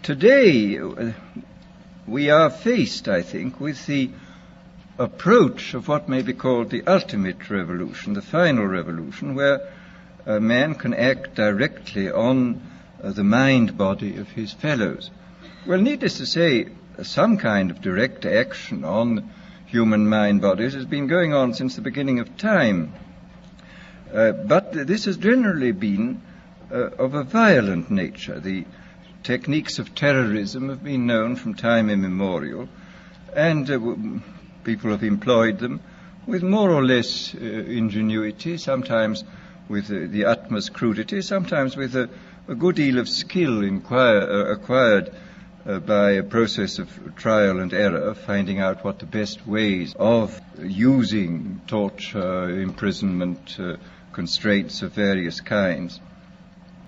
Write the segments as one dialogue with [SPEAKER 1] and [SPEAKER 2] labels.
[SPEAKER 1] Today, we are faced, I think, with the approach of what may be called the ultimate revolution, the final revolution, where a man can act directly on the mind-body of his fellows. Well, needless to say, some kind of direct action on human mind bodies has been going on since the beginning of time. But this has generally been of a violent nature. The techniques of terrorism have been known from time immemorial, and people have employed them with more or less ingenuity, sometimes with the utmost crudity, sometimes with a good deal of skill acquired by a process of trial and error, finding out what the best ways of using torture, imprisonment, constraints of various kinds.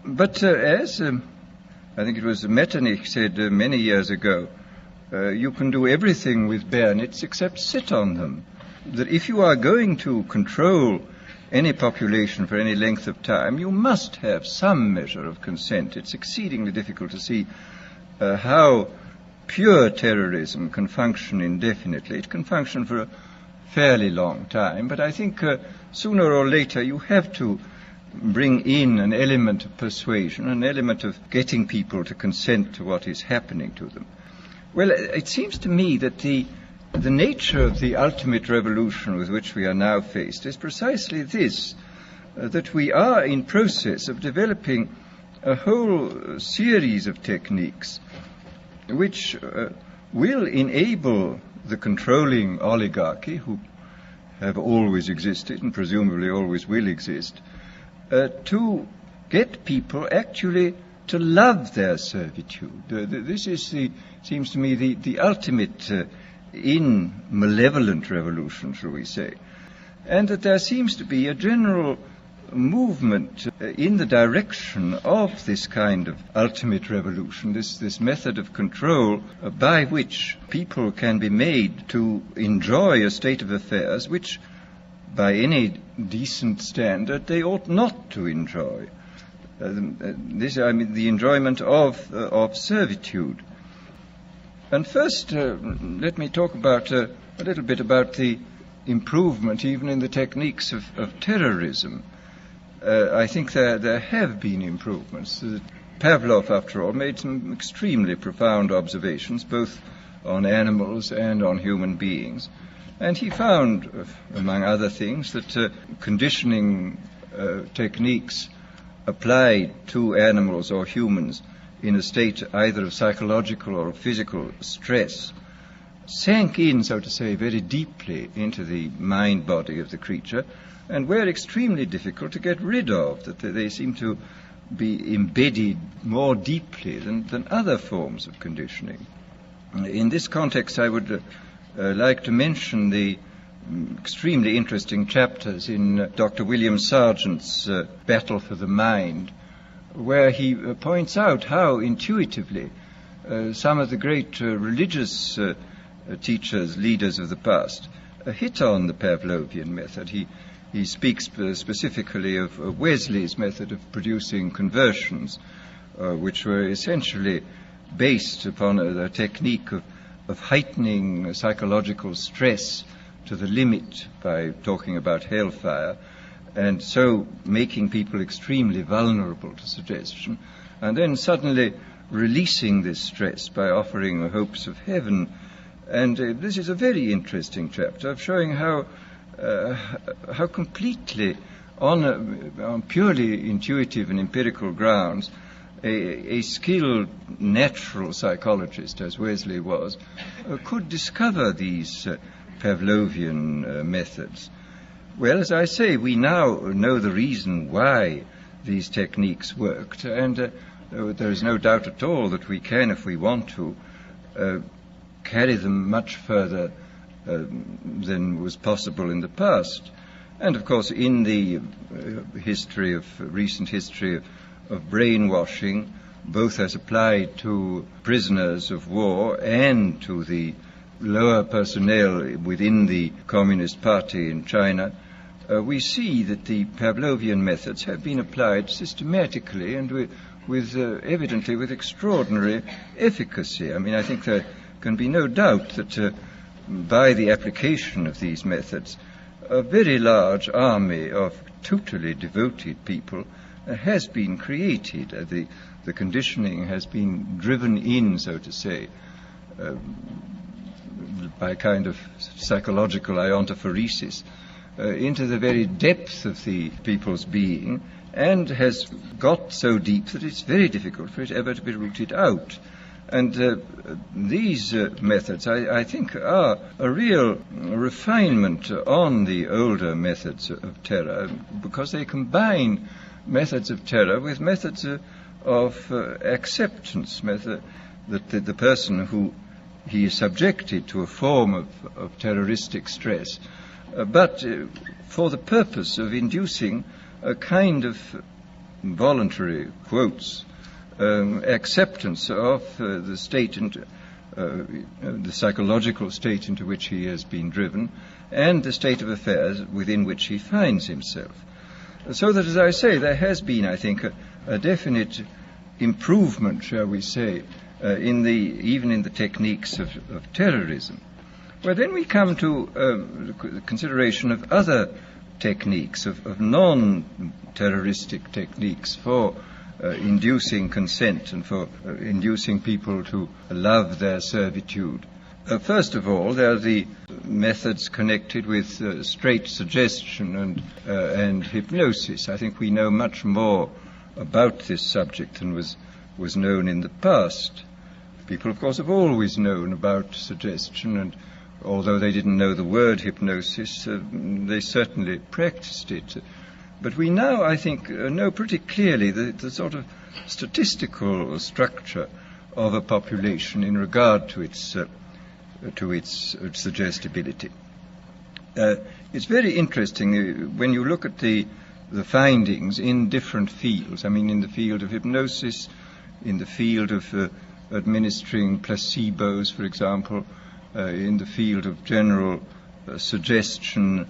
[SPEAKER 1] But as I think it was Metternich said many years ago, you can do everything with bayonets except sit on them. That if you are going to control any population for any length of time, you must have some measure of consent. It's exceedingly difficult to see how pure terrorism can function indefinitely. It can function for a fairly long time, but I think sooner or later you have to bring in an element of persuasion, an element of getting people to consent to what is happening to them. Well, it seems to me that the nature of the ultimate revolution with which we are now faced is precisely this, that we are in process of developing a whole series of techniques which will enable the controlling oligarchy, who have always existed and presumably always will exist, to get people actually to love their servitude. This is, seems to me, the ultimate in malevolent revolution, shall we say, and that there seems to be a general movement in the direction of this kind of ultimate revolution, this method of control by which people can be made to enjoy a state of affairs which, by any decent standard, they ought not to enjoy. The enjoyment of servitude. And first, let me talk about a little bit about the improvement even in the techniques of terrorism. I think there have been improvements. Pavlov, after all, made some extremely profound observations, both on animals and on human beings. And he found, among other things, that conditioning techniques applied to animals or humans in a state either of psychological or physical stress sank in, so to say, very deeply into the mind-body of the creature, and were extremely difficult to get rid of, that they seem to be embedded more deeply than other forms of conditioning. In this context, I would like to mention the extremely interesting chapters in Dr. William Sargent's Battle for the Mind, where he points out how intuitively some of the great religious teachers, leaders of the past, hit on the Pavlovian method. He speaks specifically of Wesley's method of producing conversions, which were essentially based upon a technique of heightening psychological stress to the limit by talking about hellfire, and so making people extremely vulnerable to suggestion, and then suddenly releasing this stress by offering hopes of heaven. And this is a very interesting chapter of showing how completely, on purely intuitive and empirical grounds, a skilled natural psychologist, as Wesley was, could discover these Pavlovian methods. Well, as I say, we now know the reason why these techniques worked, and there is no doubt at all that we can, if we want to, carry them much further than was possible in the past. And of course, in the recent history of brainwashing, both as applied to prisoners of war and to the lower personnel within the Communist Party in China, we see that the Pavlovian methods have been applied systematically and evidently with extraordinary efficacy. I mean, I think there can be no doubt that by the application of these methods, a very large army of totally devoted people has been created. The conditioning has been driven in, so to say, by kind of psychological iontophoresis into the very depth of the people's being, and has got so deep that it's very difficult for it ever to be rooted out. And these methods, I think, are a real refinement on the older methods of terror, because they combine methods of terror with methods of acceptance, that the person who he is subjected to a form of terroristic stress, but for the purpose of inducing a kind of voluntary, quotes, acceptance of the state and the psychological state into which he has been driven, and the state of affairs within which he finds himself. So that, as I say, there has been, I think, a definite improvement, shall we say, even in the techniques of terrorism. Well, then we come to the consideration of other techniques, of non-terroristic techniques for inducing consent and for inducing people to love their servitude. First of all, there are the methods connected with straight suggestion and hypnosis. I think we know much more about this subject than was known in the past. People, of course, have always known about suggestion, and although they didn't know the word hypnosis, they certainly practiced it. But we now, I think, know pretty clearly the sort of statistical structure of a population in regard to its suggestibility. It's very interesting when you look at the findings in different fields. I mean, in the field of hypnosis, in the field of administering placebos, for example, in the field of general suggestion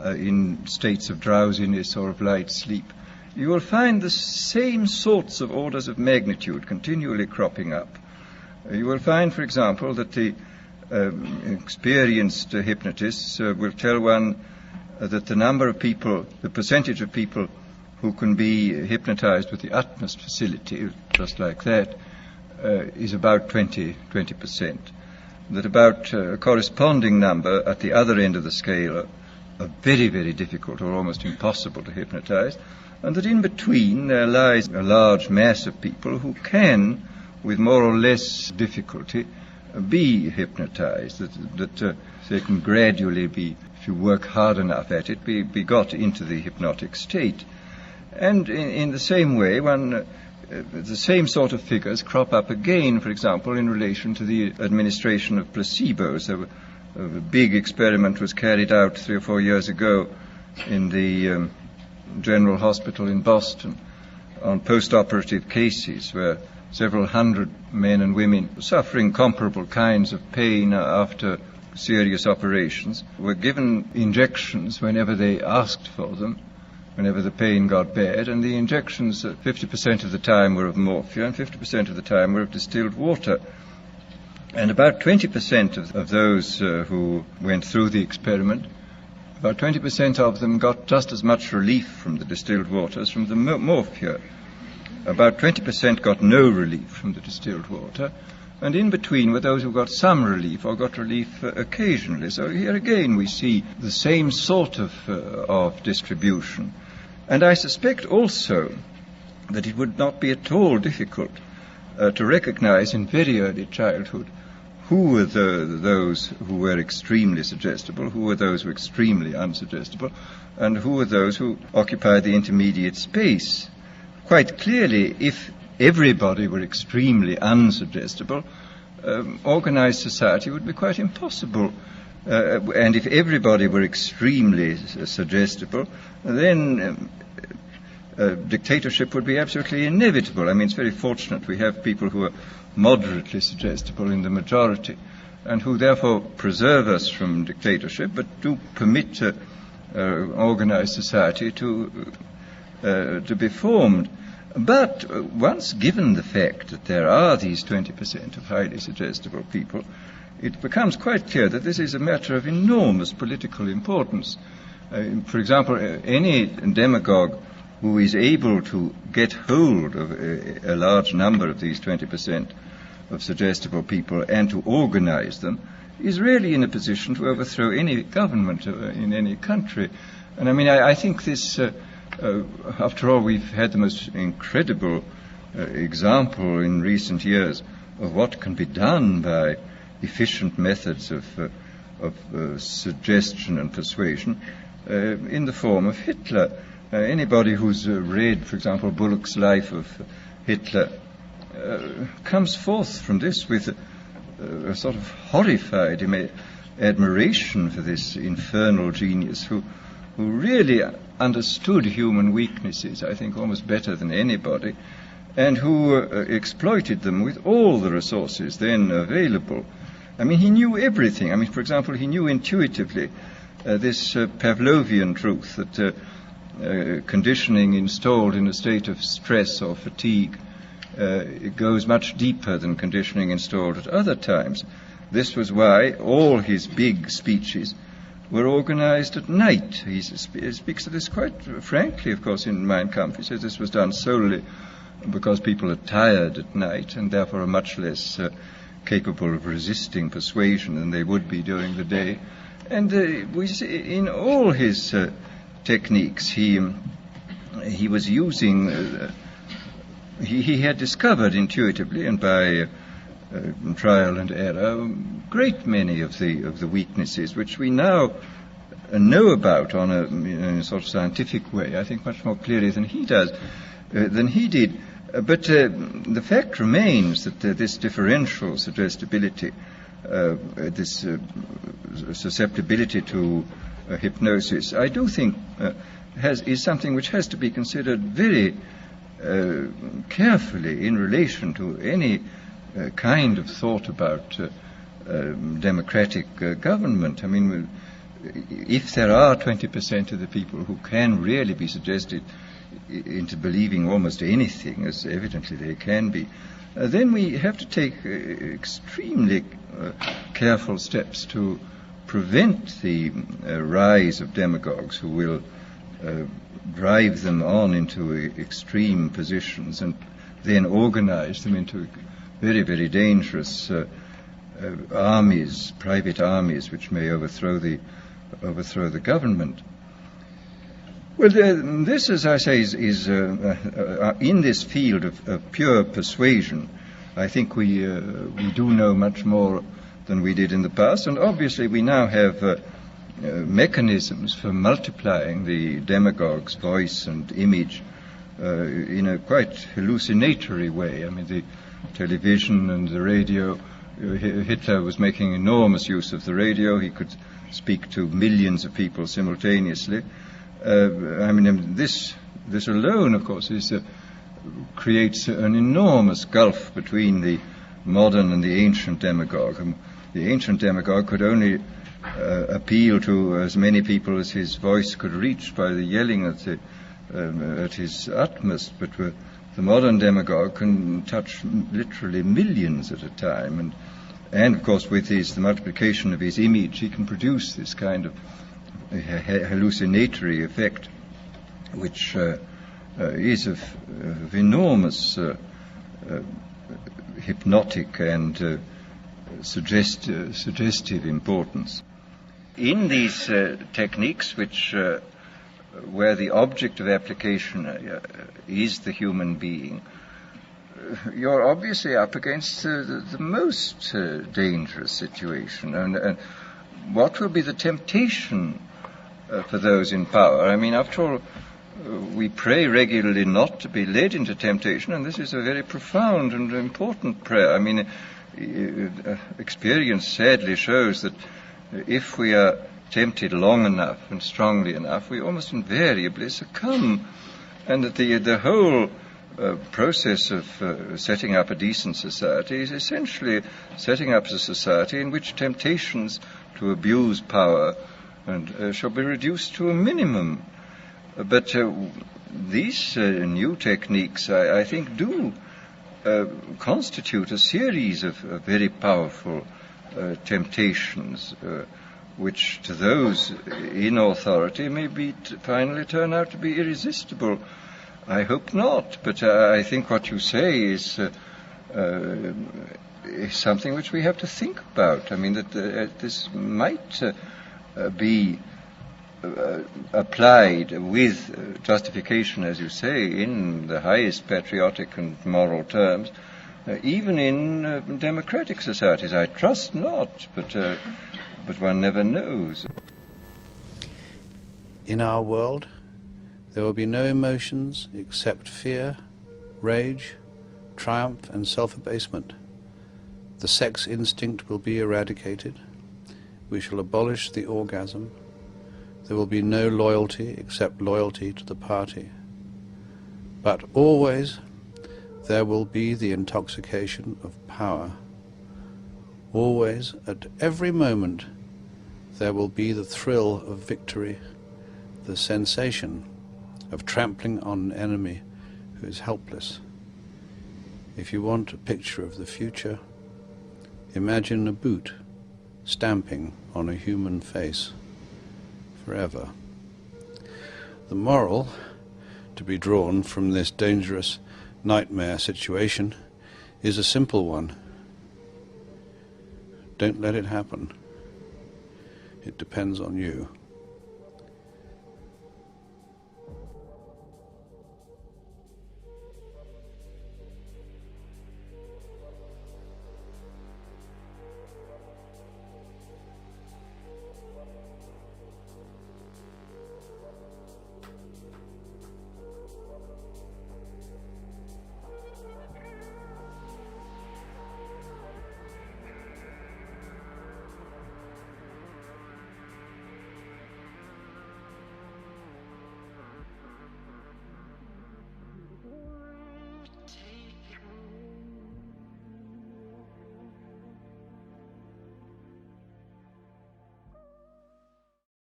[SPEAKER 1] in states of drowsiness or of light sleep, you will find the same sorts of orders of magnitude continually cropping up. You will find, for example, that the experienced hypnotists will tell one that the percentage of people who can be hypnotized with the utmost facility, just like that, is about 20%. That about a corresponding number at the other end of the scale are very, very difficult or almost impossible to hypnotize, and that in between there lies a large mass of people who can, with more or less difficulty, be hypnotized, that they can gradually be, if you work hard enough at it, be got into the hypnotic state. And in the same way, the same sort of figures crop up again, for example, in relation to the administration of placebos. A big experiment was carried out 3 or 4 years ago in the General Hospital in Boston on post-operative cases where several hundred men and women suffering comparable kinds of pain after serious operations were given injections whenever they asked for them, whenever the pain got bad, and the injections 50% of the time were of morphia and 50% of the time were of distilled water. And about 20% of those who went through the experiment, about 20% of them got just as much relief from the distilled water as from the morphia. About 20% got no relief from the distilled water, and in between were those who got some relief or got relief occasionally. So here again we see the same sort of distribution. And I suspect also that it would not be at all difficult to recognize in very early childhood who were those who were extremely suggestible, who were those who were extremely unsuggestible, and who were those who occupied the intermediate space. Quite clearly, if everybody were extremely unsuggestible, organized society would be quite impossible. And if everybody were extremely suggestible, then dictatorship would be absolutely inevitable. I mean, it's very fortunate we have people who are moderately suggestible in the majority, and who therefore preserve us from dictatorship, but do permit organized society to be formed. But once given the fact that there are these 20% of highly suggestible people, it becomes quite clear that this is a matter of enormous political importance. For example, any demagogue who is able to get hold of a large number of these 20% of suggestible people and to organize them is really in a position to overthrow any government in any country. And I mean, I think this, after all, we've had the most incredible example in recent years of what can be done by efficient methods of suggestion and persuasion in the form of Hitler. Anybody who's read, for example, Bullock's Life of Hitler comes forth from this with a sort of horrified admiration for this infernal genius who really understood human weaknesses, I think, almost better than anybody, and who exploited them with all the resources then available. I mean, he knew everything. I mean, for example, he knew intuitively this Pavlovian truth that conditioning installed in a state of stress or fatigue it goes much deeper than conditioning installed at other times. This was why all his big speeches were organized at night. He speaks of this quite frankly, of course, in Mein Kampf. He says this was done solely because people are tired at night and therefore are much less capable of resisting persuasion than they would be during the day. And we see in all his techniques, he was using, he had discovered intuitively and by trial and error a great many of the weaknesses which we now know about in a sort of scientific way, I think much more clearly than he did. But the fact remains that this differential suggestibility, this susceptibility to hypnosis, I do think is something which has to be considered very carefully in relation to any kind of thought about democratic government. I mean, if there are 20% of the people who can really be suggested into believing almost anything, as evidently they can be, then we have to take extremely careful steps to prevent the rise of demagogues who will drive them on into extreme positions and then organize them into very, very dangerous armies, private armies, which may overthrow the government. Well, this, as I say, is in this field of pure persuasion. I think we do know much more than we did in the past, and obviously we now have mechanisms for multiplying the demagogue's voice and image in a quite hallucinatory way. I mean, the television and the radio. Hitler was making enormous use of the radio. He could speak to millions of people simultaneously. I mean, this alone, of course, creates an enormous gulf between the modern and the ancient demagogue. The ancient demagogue could only appeal to as many people as his voice could reach by the yelling at his utmost, but the modern demagogue can touch literally millions at a time, and of course with the multiplication of his image, he can produce this kind of hallucinatory effect, which is of enormous hypnotic and suggestive importance. In these techniques, where the object of application is the human being, you're obviously up against the most dangerous situation. And what will be the temptation for those in power? I mean, after all, we pray regularly not to be led into temptation, and this is a very profound and important prayer. I mean, experience sadly shows that if we are tempted long enough and strongly enough, we almost invariably succumb, and that the whole process of setting up a decent society is essentially setting up a society in which temptations to abuse power and shall be reduced to a minimum. But these new techniques, I think, do constitute a series of very powerful temptations, which to those in authority may finally turn out to be irresistible. I hope not, but I think what you say is something which we have to think about. I mean, that this might be applied with justification, as you say, in the highest patriotic and moral terms, even in democratic societies. I trust not, but one never knows.
[SPEAKER 2] In our world, there will be no emotions except fear, rage, triumph, and self-abasement. The sex instinct will be eradicated. We shall abolish the orgasm. There will be no loyalty except loyalty to the party. But always there will be the intoxication of power. Always, at every moment, there will be the thrill of victory, the sensation of trampling on an enemy who is helpless. If you want a picture of the future, imagine a boot stamping on a human face forever. The moral to be drawn from this dangerous nightmare situation is a simple one. Don't let it happen. It depends on you.